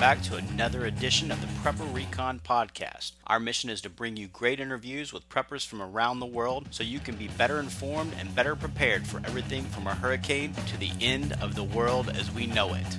back to another edition of the Prepper Recon Podcast. Our mission is to bring you great interviews with preppers from around the world so you can be better informed and better prepared for everything from a hurricane to the end of the world as we know it.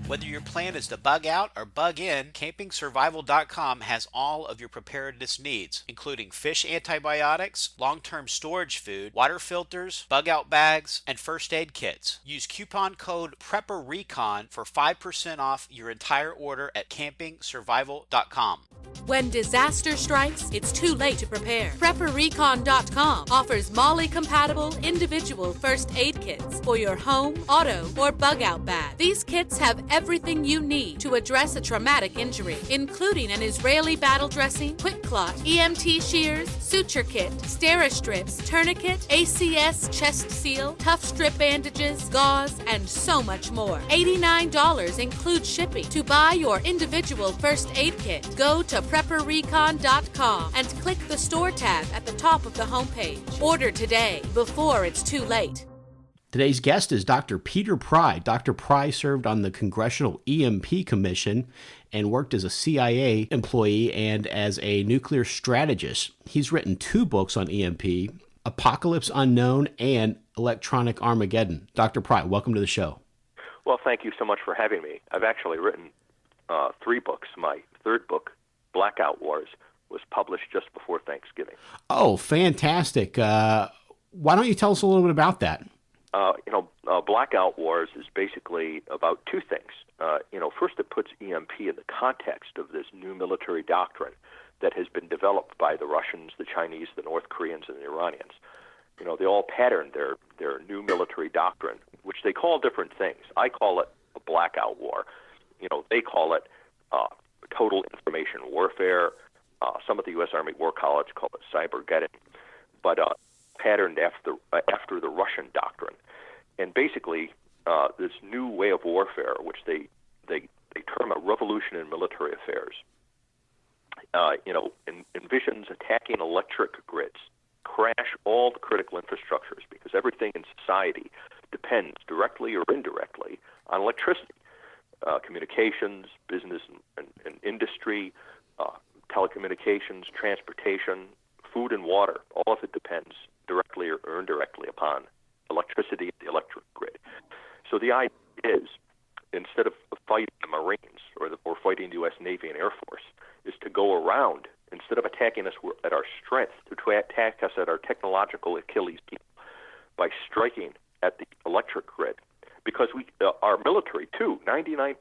Whether your plan is to bug out or bug in, CampingSurvival.com has all of your preparedness needs, including fish antibiotics, long-term storage food, water filters, bug-out bags, and first aid kits. Use coupon code Prepper Recon for 5% off your entire order at CampingSurvival.com. When disaster strikes, it's too late to prepare. PrepperRecon.com offers MOLLE-compatible individual first aid kits for your home, auto, or bug-out bag. These kits have everything you need to address a traumatic injury, including an Israeli battle dressing, quick clot, EMT shears, suture kit, Steri-strips, tourniquet, ACS chest seal, tough strip bandages, gauze, and so much more. $89 includes shipping. To buy your individual first aid kit, go to PrepperRecon.com and click the store tab at the top of the homepage. Order today before it's too late. Today's guest is Dr. Peter Pry. Dr. Pry served on the Congressional EMP Commission and worked as a CIA employee and as a nuclear strategist. He's written 2 books on EMP, Apocalypse Unknown and Electronic Armageddon. Dr. Pry, welcome to the show. Well, thank you so much for having me. I've actually written 3 books. My 3rd book, Blackout Wars, was published just before Thanksgiving. Oh, fantastic. Why don't you tell us a little bit about that? Blackout Wars is basically about 2 things. First it puts EMP in the context of this new military doctrine that has been developed by the Russians, the Chinese, the North Koreans, and the Iranians. They all patterned their new military doctrine, which they call different things. I call it a blackout war. They call it total information warfare. Some at the U.S. Army War College call it cybergeddon, but patterned after the Russian doctrine. And basically, this new way of warfare, which they term a revolution in military affairs, envisions attacking electric grids, crash all the critical infrastructures, because everything in society depends directly or indirectly on electricity. Communications, business and industry, telecommunications, transportation, food and water, all of it depends directly or indirectly upon electricity and the electric grid. So the idea is, instead of fighting the Marines or fighting the U.S. Navy and Air Force, is to go around, instead of attacking us at our strength, to attack us at our technological Achilles heel by striking at the electric grid. Because our military, too, 99%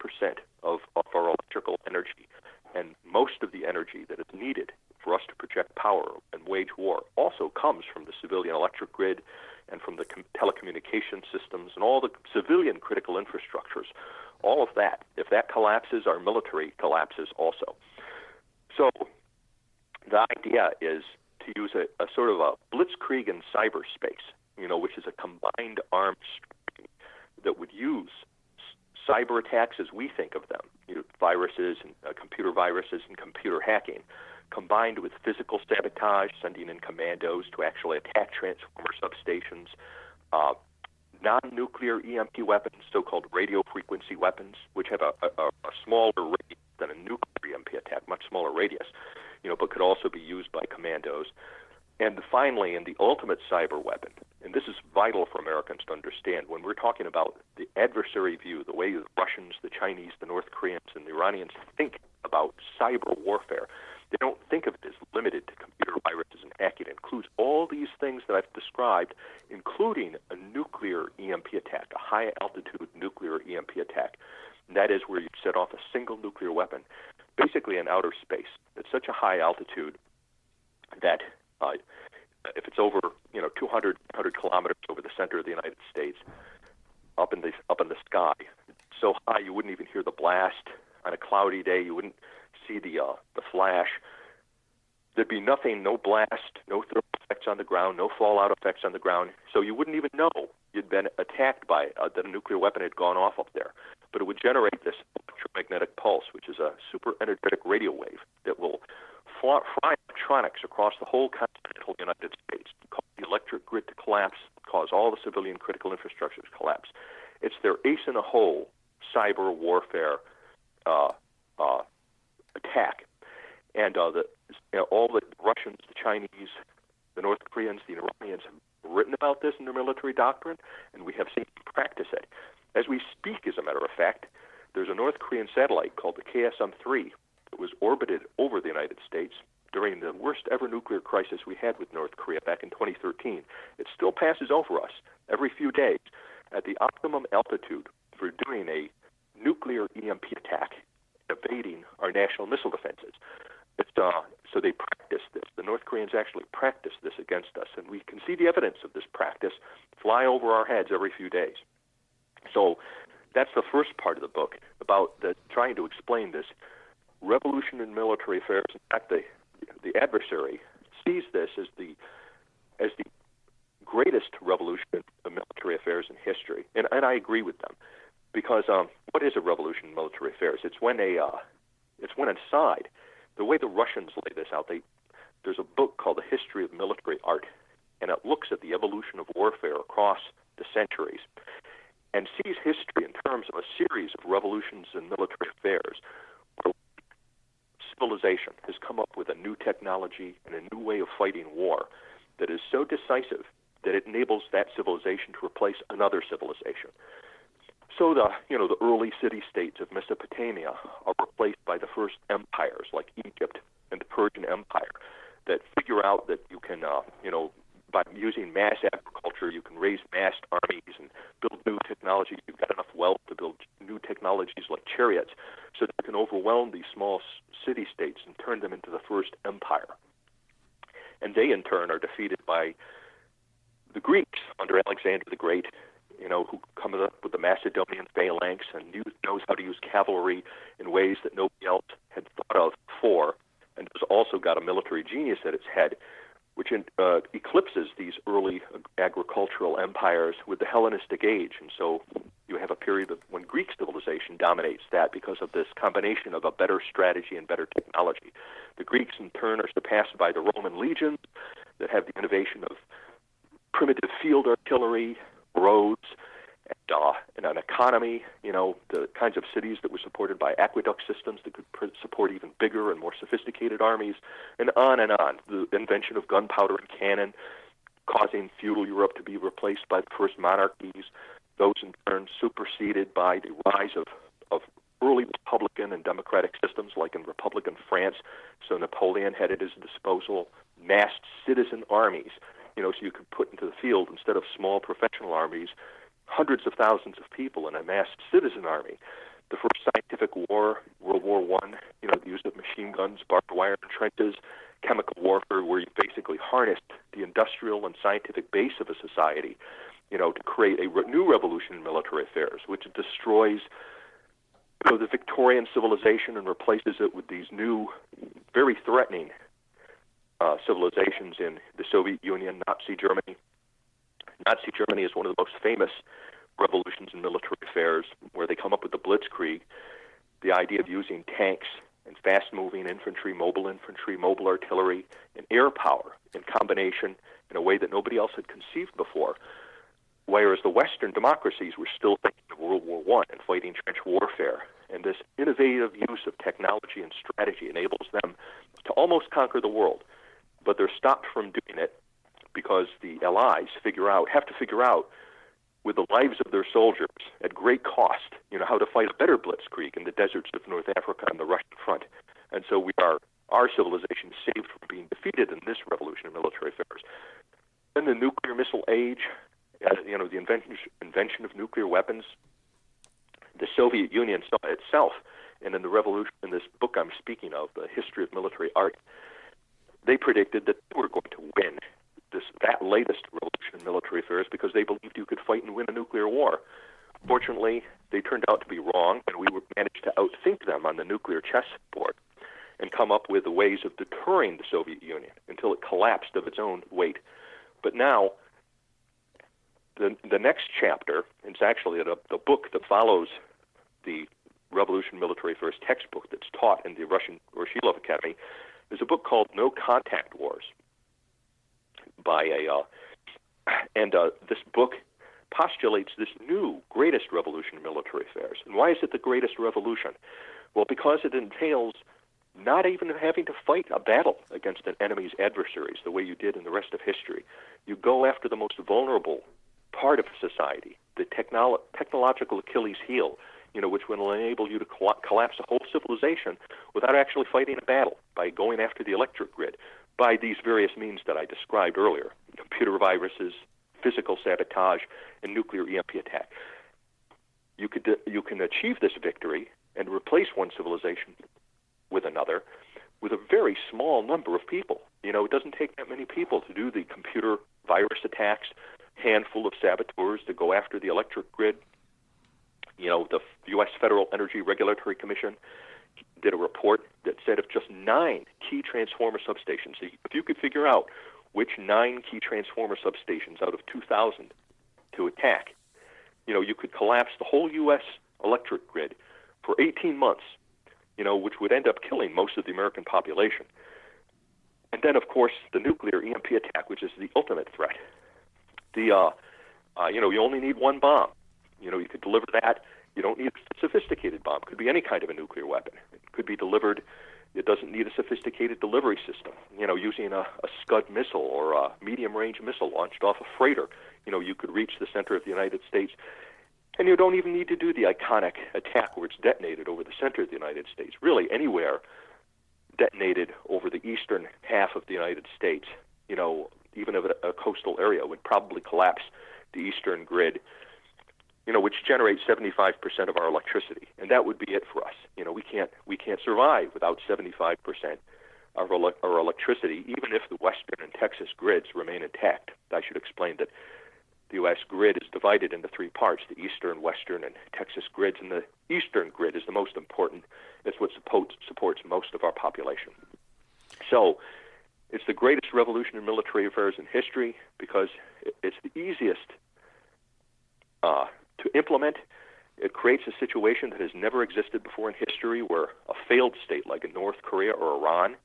of our electrical energy and most of the energy that is needed for us to project power and wage war also comes from the civilian electric grid and from the telecommunication systems and all the civilian critical infrastructures. All of that, if that collapses, our military collapses also. So the idea is to use a sort of a blitzkrieg in cyberspace, which is a combined armed strike that would use cyber attacks as we think of them, viruses and computer viruses and computer hacking, combined with physical sabotage, sending in commandos to actually attack transformer substations, non-nuclear EMP weapons, so-called radio frequency weapons, which have a smaller radius than a nuclear EMP attack, much smaller radius, but could also be used by commandos. And finally, in the ultimate cyber weapon, and this is vital for Americans to understand, when we're talking about the adversary view, the way the Russians, the Chinese, the North Koreans, and the Iranians think about cyber warfare, they don't think of it as limited to computer viruses and hacking. It includes all these things that I've described, including a nuclear EMP attack, a high-altitude nuclear EMP attack. And that is where you set off a single nuclear weapon, basically in outer space, at such a high altitude that if it's over 200 kilometers over the center of the United States, up in the sky, so high you wouldn't even hear the blast. On a cloudy day, you wouldn't see the flash. There'd be nothing, no blast, no thermal effects on the ground, no fallout effects on the ground, so you wouldn't even know you'd been attacked by that a nuclear weapon had gone off up there. But it would generate this electromagnetic pulse, which is a super energetic radio wave that will fry electronics across the whole continental United States, cause the electric grid to collapse, cause all the civilian critical infrastructure to collapse. It's their ace-in-a-hole cyber warfare attack. And all the Russians, the Chinese, the North Koreans, the Iranians have written about this in their military doctrine, and we have seen them practice it. As we speak, as a matter of fact, there's a North Korean satellite called the KSM-3 that was orbited over the United States during the worst ever nuclear crisis we had with North Korea back in 2013. It still passes over us every few days at the optimum altitude for doing a nuclear EMP attack, evading our national missile defenses. So they practice this. The North Koreans actually practice this against us, and we can see the evidence of this practice fly over our heads every few days. So that's the first part of the book, about trying to explain this revolution in military affairs. In fact, the adversary sees this as the greatest revolution of military affairs in history, and I agree with them, because what is a revolution in military affairs? It's when a side. The way the Russians lay this out, there's a book called The History of Military Art, and it looks at the evolution of warfare across the centuries and sees history in terms of a series of revolutions in military affairs where civilization has come up with a new technology and a new way of fighting war that is so decisive that it enables that civilization to replace another civilization. So the early city-states of Mesopotamia are replaced by the first empires like Egypt and the Persian Empire that figure out that you can, by using mass agriculture, you can raise massed armies and build new technologies. You've got enough wealth to build new technologies like chariots so that you can overwhelm these small city-states and turn them into the first empire. And they, in turn, are defeated by the Greeks under Alexander the Great, who comes up with the Macedonian phalanx and knows how to use cavalry in ways that nobody else had thought of before, and has also got a military genius at its head, which eclipses these early agricultural empires with the Hellenistic age. And so you have a period when Greek civilization dominates that because of this combination of a better strategy and better technology. The Greeks, in turn, are surpassed by the Roman legions that have the innovation of primitive field artillery, roads, and an economy, the kinds of cities that were supported by aqueduct systems that could support even bigger and more sophisticated armies, and on and on. The invention of gunpowder and cannon, causing feudal Europe to be replaced by the first monarchies, those in turn superseded by the rise of early republican and democratic systems like in Republican France. So Napoleon had at his disposal massed citizen armies, so you could put into the field, instead of small professional armies, hundreds of thousands of people in a massed citizen army. The first scientific war, World War I, the use of machine guns, barbed wire and trenches, chemical warfare, where you basically harnessed the industrial and scientific base of a society, to create a new revolution in military affairs, which destroys the Victorian civilization and replaces it with these new, very threatening civilizations in the Soviet Union, Nazi Germany. Nazi Germany is one of the most famous revolutions in military affairs, where they come up with the Blitzkrieg, the idea of using tanks and fast-moving infantry, mobile artillery, and air power in combination in a way that nobody else had conceived before. Whereas the Western democracies were still thinking of World War I and fighting trench warfare. And this innovative use of technology and strategy enables them to almost conquer the world. But they're stopped from doing it because the Allies have to figure out, with the lives of their soldiers at great cost, how to fight a better blitzkrieg in the deserts of North Africa and the Russian front. And so our civilization is saved from being defeated in this revolution in military affairs. Then the nuclear missile age, the invention of nuclear weapons. The Soviet Union saw itself, and in the revolution, in this book I'm speaking of, The History of Military Art, they predicted that they were going to win that latest revolution in military affairs because they believed you could fight and win a nuclear war. Fortunately, they turned out to be wrong, and we managed to outthink them on the nuclear chessboard and come up with ways of deterring the Soviet Union until it collapsed of its own weight. But now, the next chapter, it's actually the book that follows the Revolution Military Affairs textbook that's taught in the Russian Vorshilov Academy, is a book called No Contact Wars. This book postulates this new greatest revolution in military affairs. And why is it the greatest revolution? Well, because it entails not even having to fight a battle against an enemy's adversaries the way you did in the rest of history. You go after the most vulnerable part of society, the technological Achilles heel, which will enable you to collapse a whole civilization without actually fighting a battle, by going after the electric grid, by these various means that I described earlier: computer viruses, physical sabotage, and nuclear EMP attack. You can achieve this victory and replace one civilization with another with a very small number of people. It doesn't take that many people to do the computer virus attacks, handful of saboteurs to go after the electric grid. The U.S. Federal Energy Regulatory Commission did a report that said of just 9 key transformer substations, if you could figure out which 9 key transformer substations out of 2,000 to attack, you could collapse the whole U.S. electric grid for 18 months, which would end up killing most of the American population. And then, of course, the nuclear EMP attack, which is the ultimate threat. You only need one bomb. You could deliver that. You don't need a sophisticated bomb. It could be any kind of a nuclear weapon. It could be delivered. It doesn't need a sophisticated delivery system. Using a Scud missile or a medium-range missile launched off a freighter, you could reach the center of the United States. And you don't even need to do the iconic attack where it's detonated over the center of the United States. Really, anywhere detonated over the eastern half of the United States, even of a coastal area, would probably collapse the eastern grid, which generates 75% of our electricity. And that would be it for us. We can't survive without 75% of our electricity, even if the western and Texas grids remain intact. I should explain that the U.S. grid is divided into 3 parts: the eastern, western, and Texas grids, and the eastern grid is the most important. It's what supports most of our population. So it's the greatest revolution in military affairs in history because it's the easiest to implement. It creates a situation that has never existed before in history, where a failed state like a North Korea or Iran,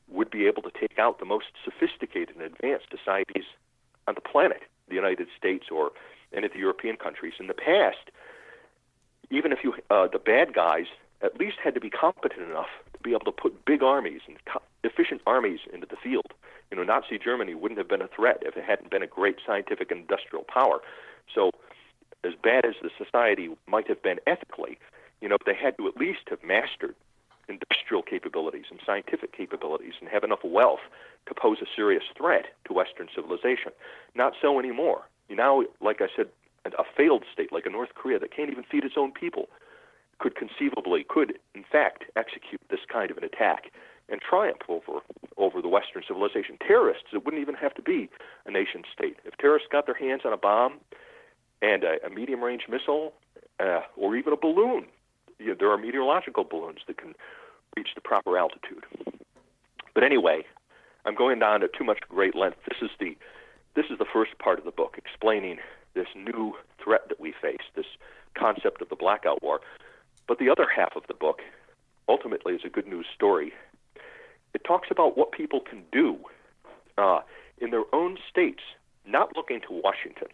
would be able to take out the most sophisticated and advanced societies on the planet, the United States or any of the European countries. In the past, even if the bad guys at least had to be competent enough to be able to put big armies and efficient armies into the field. Nazi Germany wouldn't have been a threat if it hadn't been a great scientific and industrial power. So as bad as the society might have been ethically, they had to at least have mastered industrial capabilities and scientific capabilities and have enough wealth to pose a serious threat to Western civilization. Not so anymore. Now, like I said, a failed state like a North Korea that can't even feed its own people could in fact execute this kind of an attack and triumph over the Western civilization. Terrorists, it wouldn't even have to be a nation state. If terrorists got their hands on a bomb and a medium-range missile or even a balloon, there are meteorological balloons that can reach the proper altitude. But anyway, I'm going down to too much great length. This is the first part of the book, explaining this new threat that we face, this concept of the blackout war. But the other half of the book, ultimately, is a good news story. It talks about what people can do in their own states, not looking to Washington.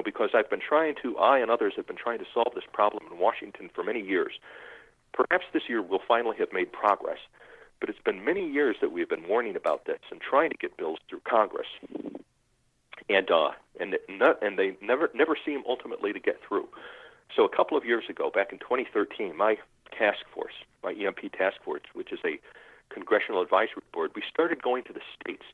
Because I and others have been trying to solve this problem in Washington for many years. Perhaps this year we'll finally have made progress, but it's been many years that we've been warning about this and trying to get bills through Congress, and they never seem ultimately to get through. So a couple of years ago, back in 2013, my task force, my EMP task force, which is a congressional advisory board, we started going to the states.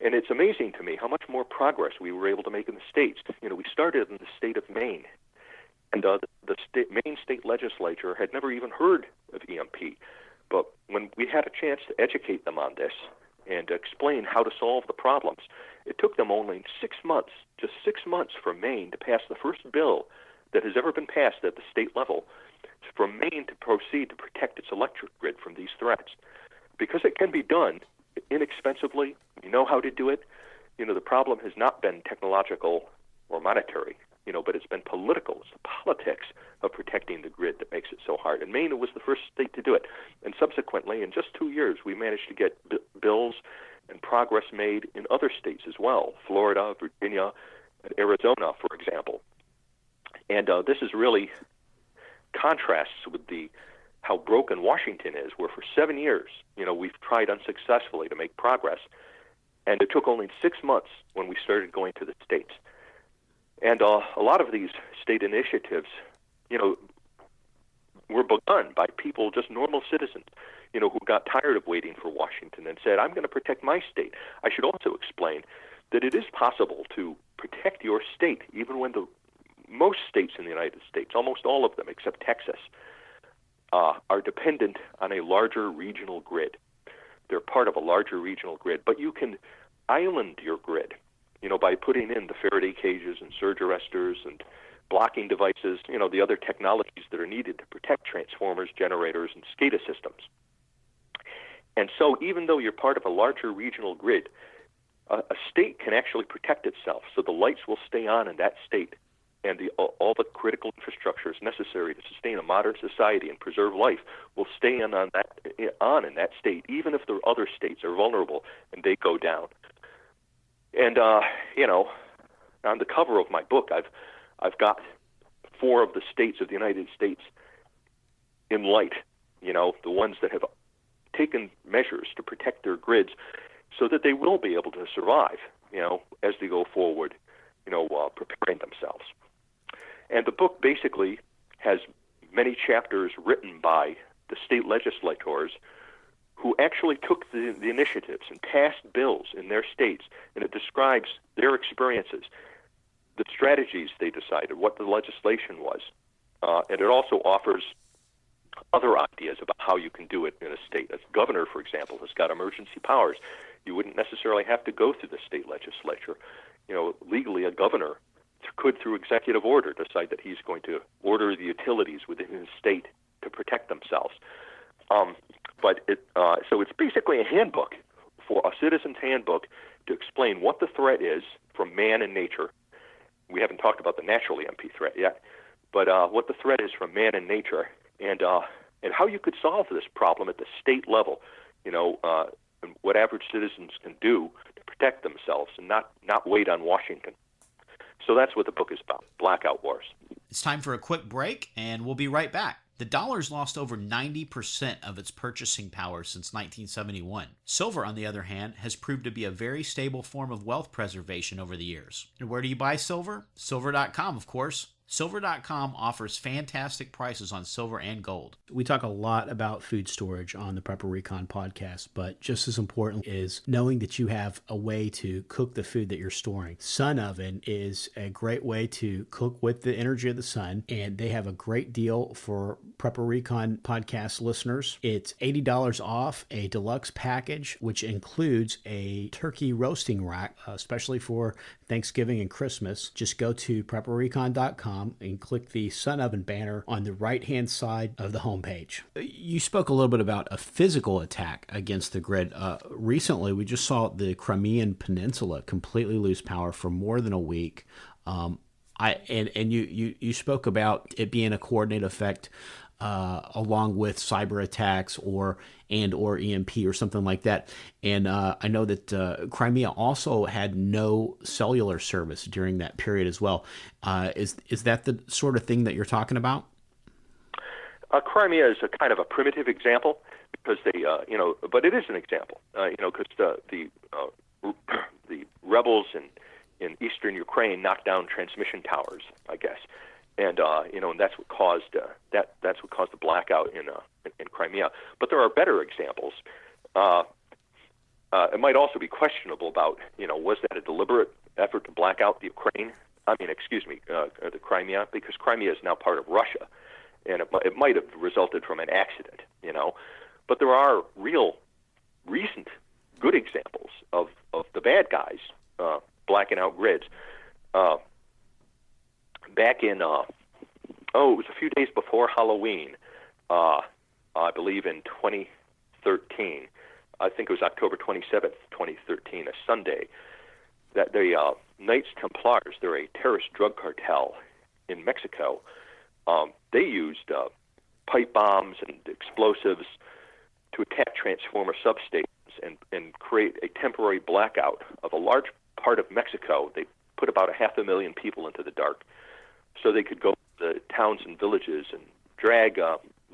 And it's amazing to me how much more progress we were able to make in the states. We started in the state of Maine, and the Maine state legislature had never even heard of EMP. But when we had a chance to educate them on this and explain how to solve the problems, it took them only 6 months, just 6 months for Maine to pass the first bill that has ever been passed at the state level, for Maine to proceed to protect its electric grid from these threats. Because it can be done inexpensively, we know how to do it. The problem has not been technological or monetary, but it's been political. It's the politics of protecting the grid that makes it so hard. And Maine was the first state to do it. And subsequently, in just 2 years, we managed to get bills and progress made in other states as well, Florida, Virginia, Arizona, for example. And this is really contrasts with how broken Washington is, where for 7 years, we've tried unsuccessfully to make progress, and it took only 6 months when we started going to the states. And a lot of these state initiatives, were begun by people, just normal citizens, who got tired of waiting for Washington and said, I'm going to protect my state. I should also explain that it is possible to protect your state, even when most states in the United States, almost all of them except Texas, are dependent on a larger regional grid. They're part of a larger regional grid, but you can island your grid, by putting in the Faraday cages and surge arresters and blocking devices, the other technologies that are needed to protect transformers, generators, and SCADA systems. And so even though you're part of a larger regional grid, a state can actually protect itself, so the lights will stay on in that state, and all the critical infrastructures necessary to sustain a modern society and preserve life will stay on in that state, even if the other states are vulnerable and they go down. And on the cover of my book, I've got 4 of the states of the United States in light, the ones that have taken measures to protect their grids so that they will be able to survive, as they go forward, preparing themselves. And the book basically has many chapters written by the state legislators who actually took the initiatives and passed bills in their states, and it describes their experiences, the strategies they decided, what the legislation was, and it also offers other ideas about how you can do it in a state. A governor, for example, has got emergency powers. You wouldn't necessarily have to go through the state legislature. Legally, a governor could, through executive order, decide that he's going to order the utilities within his state to protect themselves. So it's basically a handbook, for a citizen's handbook, to explain what the threat is from man and nature. We haven't talked about the natural EMP threat yet, but what the threat is from man and nature, and how you could solve this problem at the state level, and what average citizens can do to protect themselves and not wait on Washington. So that's what the book is about, Blackout Wars. It's time for a quick break, and we'll be right back. The dollar's lost over 90% of its purchasing power since 1971. Silver, on the other hand, has proved to be a very stable form of wealth preservation over the years. And where do you buy silver? Silver.com, of course. Silver.com offers fantastic prices on silver and gold. We talk a lot about food storage on the Prepper Recon podcast, but just as important is knowing that you have a way to cook the food that you're storing. Sun Oven is a great way to cook with the energy of the sun, and they have a great deal for Prepper Recon podcast listeners. It's $80 off a deluxe package, which includes a turkey roasting rack, especially for Thanksgiving and Christmas. Just go to prepperrecon.com and click the Sun Oven banner on the right-hand side of the homepage. You spoke a little bit about a physical attack against the grid. Recently, we just saw the Crimean Peninsula completely lose power for more than a week. You spoke about it being a coordinated effect along with cyber attacks or EMP or something like that. And I know that Crimea also had no cellular service during that period as well. Is that the sort of thing that you're talking about? Crimea is a kind of a primitive example because but it is an example, because the rebels in eastern Ukraine knocked down transmission towers, I guess. And and that's what caused the blackout in Crimea. But there are better examples. It might also be questionable about was that a deliberate effort to black out the Crimea, because Crimea is now part of Russia, and it might have resulted from an accident. But there are real recent good examples of the bad guys blacking out grids. Back in, it was a few days before Halloween, I believe in 2013. I think it was October 27th, 2013, a Sunday, that the Knights Templars, they're a terrorist drug cartel in Mexico. They used pipe bombs and explosives to attack transformer substations and create a temporary blackout of a large part of Mexico. They put about 500,000 people into the dark so they could go to the towns and villages and drag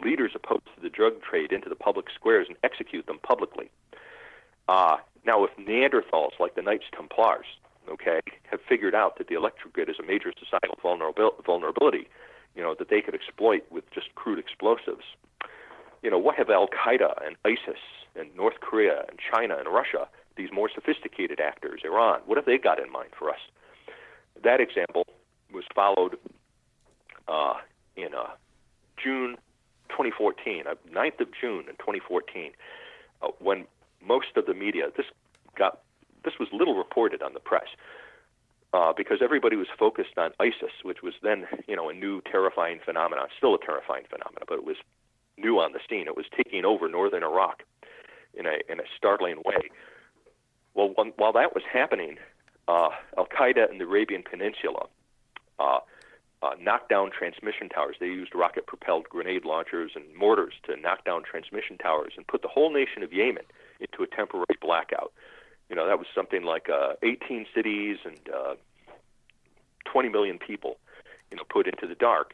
leaders opposed to the drug trade into the public squares and execute them publicly. Now, if Neanderthals, like the Knights Templars, okay, have figured out that the electric grid is a major societal vulnerability, that they could exploit with just crude explosives, what have Al-Qaeda and ISIS and North Korea and China and Russia, these more sophisticated actors, Iran, what have they got in mind for us? That example was followed in June 2014, 9th of June in 2014, when most of the media, this was little reported on the press, because everybody was focused on ISIS, which was then, a new terrifying phenomenon, still a terrifying phenomenon, but it was new on the scene. It was taking over northern Iraq in a startling way. Well, while that was happening, Al-Qaeda in the Arabian Peninsula knocked down transmission towers. They used rocket-propelled grenade launchers and mortars to knock down transmission towers and put the whole nation of Yemen into a temporary blackout. That was something like 18 cities and 20 million people, put into the dark.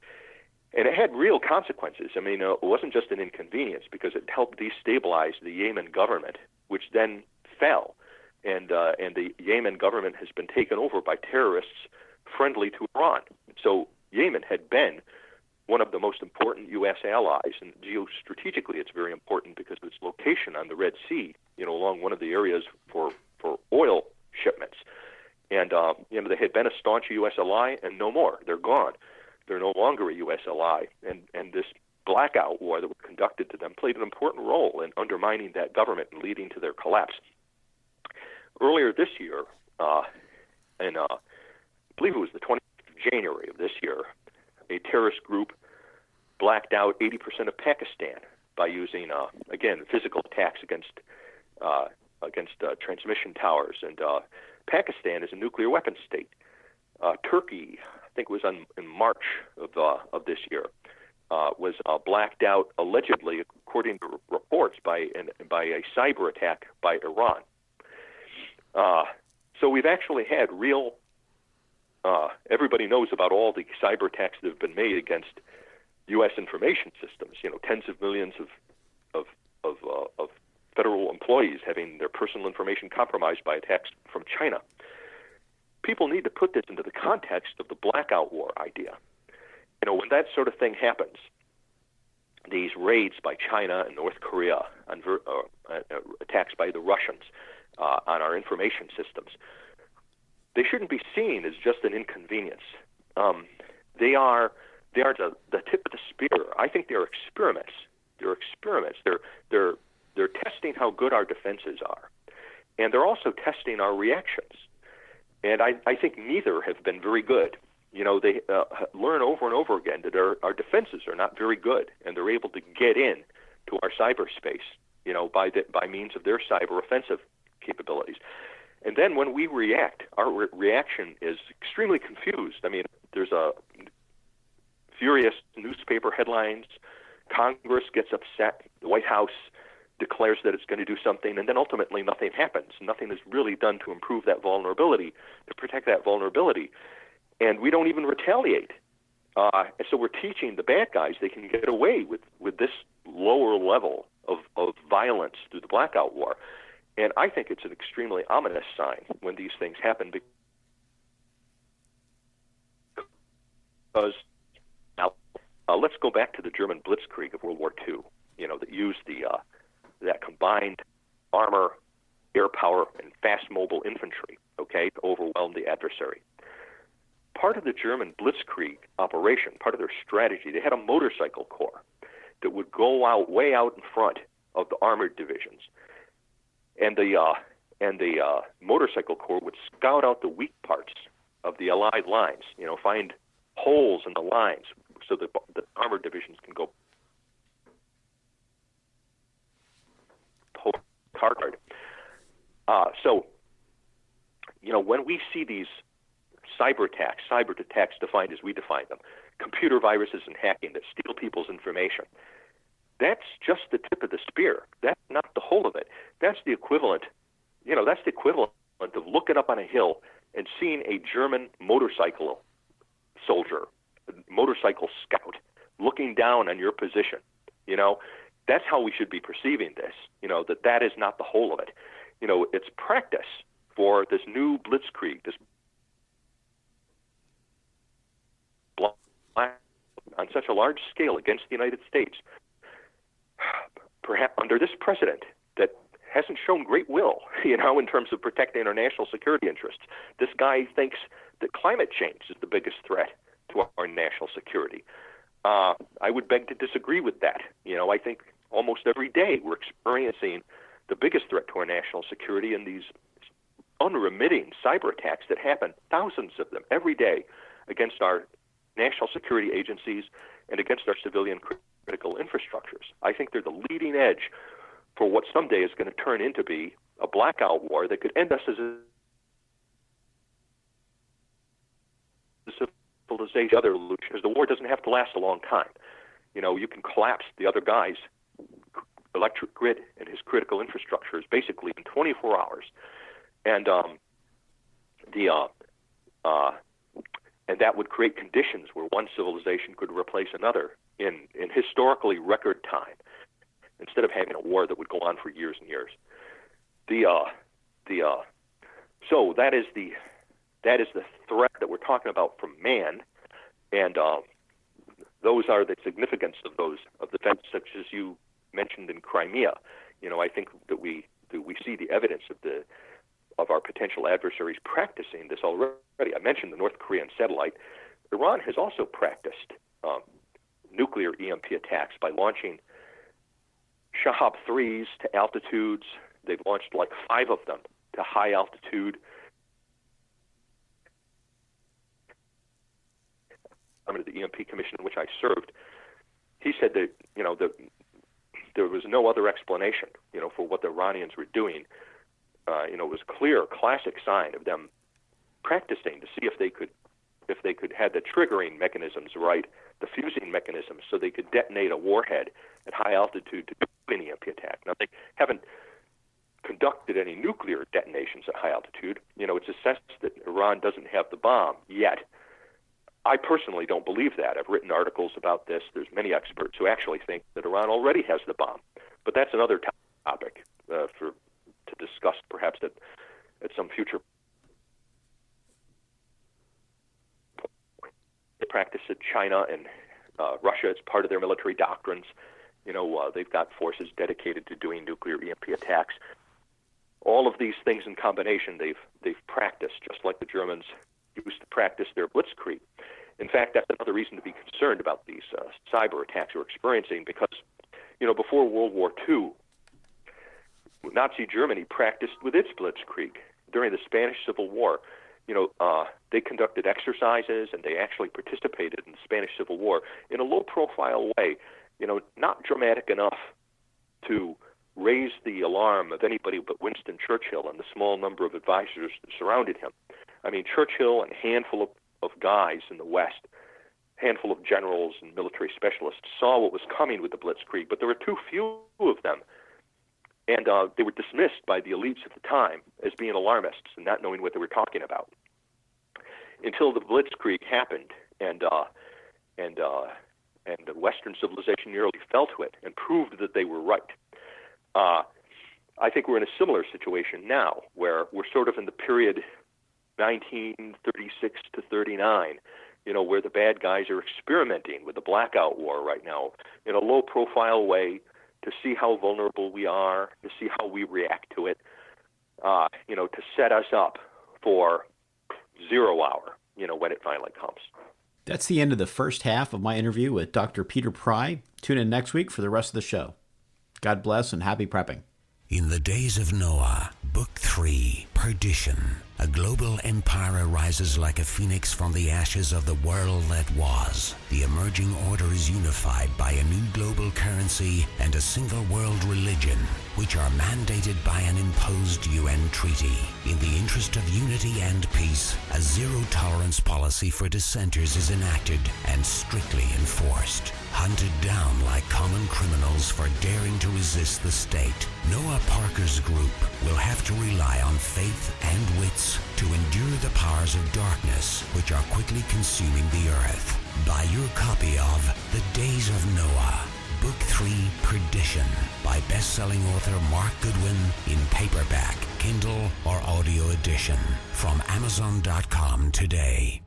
And it had real consequences. I mean, it wasn't just an inconvenience because it helped destabilize the Yemen government, which then fell. And the Yemen government has been taken over by terrorists friendly to Iran. So Yemen had been one of the most important U.S. allies, and geostrategically it's very important because of its location on the Red Sea, along one of the areas for oil shipments. And, they had been a staunch U.S. ally, and no more. They're gone. They're no longer a U.S. ally. And this blackout war that was conducted to them played an important role in undermining that government and leading to their collapse. Earlier this year, I believe it was the 20th of January of this year, a terrorist group blacked out 80% of Pakistan by using, again, physical attacks against transmission towers. And Pakistan is a nuclear weapons state. Turkey, I think it was in March of this year, was blacked out allegedly, according to reports, by a cyber attack by Iran. So we've actually had real. Everybody knows about all the cyber attacks that have been made against U.S. information systems. Tens of millions of federal employees having their personal information compromised by attacks from China. People need to put this into the context of the blackout war idea. When that sort of thing happens, these raids by China and North Korea, attacks by the Russians on our information systems, they shouldn't be seen as just an inconvenience. They are the tip of the spear. I think they're experiments. They're experiments. They're testing how good our defenses are, and they're also testing our reactions. And I think neither have been very good. They learn over and over again that our defenses are not very good, and they're able to get in to our cyberspace, by means of their cyber offensive capabilities. And then when we react, our reaction is extremely confused. I mean, there's a furious newspaper headlines. Congress gets upset. The White House declares that it's going to do something, and then ultimately nothing happens. Nothing is really done to improve that vulnerability, to protect that vulnerability. And we don't even retaliate. And so we're teaching the bad guys they can get away with this lower level of violence through the blackout war. And I think it's an extremely ominous sign when these things happen, because now let's go back to the German Blitzkrieg of World War II, that used that combined armor, air power, and fast mobile infantry, to overwhelm the adversary. Part of the German Blitzkrieg operation, part of their strategy, they had a motorcycle corps that would go way out in front of the armored divisions. And the motorcycle corps would scout out the weak parts of the Allied lines, find holes in the lines so that the armored divisions can go hard. So, when we see these cyber attacks defined as we define them, computer viruses and hacking that steal people's information, that's just the tip of the spear. That's not the whole of it. That's the equivalent, of looking up on a hill and seeing a German motorcycle soldier, motorcycle scout, looking down on your position. That's how we should be perceiving this, that is not the whole of it. It's practice for this new blitzkrieg, this on such a large scale against the United States, perhaps under this president that hasn't shown great will, in terms of protecting our national security interests. This guy thinks that climate change is the biggest threat to our national security. I would beg to disagree with that. I think almost every day we're experiencing the biggest threat to our national security in these unremitting cyber attacks that happen, thousands of them every day, against our national security agencies and against our civilian critical infrastructures. I think they're the leading edge for what someday is going to turn into be a blackout war that could end us as a civilization. Other illusion is the war doesn't have to last a long time. You can collapse the other guy's electric grid and his critical infrastructures basically in 24 hours, and that would create conditions where one civilization could replace another in historically record time, instead of having a war that would go on for years and years. So that is the threat that we're talking about from man, and those are the significance of the events such as you mentioned in Crimea. I think that we see the evidence of our potential adversaries practicing this already. I mentioned the North Korean satellite. Iran has also practiced nuclear EMP attacks by launching Shahab 3s to altitudes. They've launched like 5 of them to high altitude. Under the EMP Commission in which I served, he said that there was no other explanation for what the Iranians were doing. It was clear, classic sign of them practicing to see if they could have the triggering mechanisms right, the fusing mechanisms, so they could detonate a warhead at high altitude to do an EMP attack. Now, they haven't conducted any nuclear detonations at high altitude. It's assessed that Iran doesn't have the bomb yet. I personally don't believe that. I've written articles about this. There's many experts who actually think that Iran already has the bomb. But that's another topic to discuss perhaps at some future. They practice at China and Russia. It's part of their military doctrines. They've got forces dedicated to doing nuclear EMP attacks. All of these things in combination, they've practiced, just like the Germans used to practice their blitzkrieg. In fact, that's another reason to be concerned about these cyber attacks we're experiencing, because, before World War II, Nazi Germany practiced with its blitzkrieg. During the Spanish Civil War, they conducted exercises and they actually participated in the Spanish Civil War in a low-profile way, not dramatic enough to raise the alarm of anybody but Winston Churchill and the small number of advisors that surrounded him. I mean, Churchill and a handful of guys in the West, handful of generals and military specialists, saw what was coming with the blitzkrieg, but there were too few of them. And they were dismissed by the elites at the time as being alarmists and not knowing what they were talking about. Until the blitzkrieg happened, and the Western civilization nearly fell to it and proved that they were right. I think we're in a similar situation now, where we're sort of in the period 1936 to 39, where the bad guys are experimenting with the blackout war right now in a low-profile way to see how vulnerable we are, to see how we react to it, to set us up for 0 hour, when it finally comes. That's the end of the first half of my interview with Dr. Peter Pry. Tune in next week for the rest of the show. God bless and happy prepping. In the days of Noah, Book 3, Perdition, a global empire arises like a phoenix from the ashes of the world that was. The emerging order is unified by a new global currency and a single world religion, which are mandated by an imposed UN treaty. In the interest of unity and peace, a zero-tolerance policy for dissenters is enacted and strictly enforced. Hunted down like common criminals for daring to resist the state, Noah Parker's group will have to rely on faith and wits us to endure the powers of darkness which are quickly consuming the earth. Buy your copy of The Days of Noah, Book 3, Perdition, by best-selling author Mark Goodwin in paperback, Kindle, or audio edition from Amazon.com today.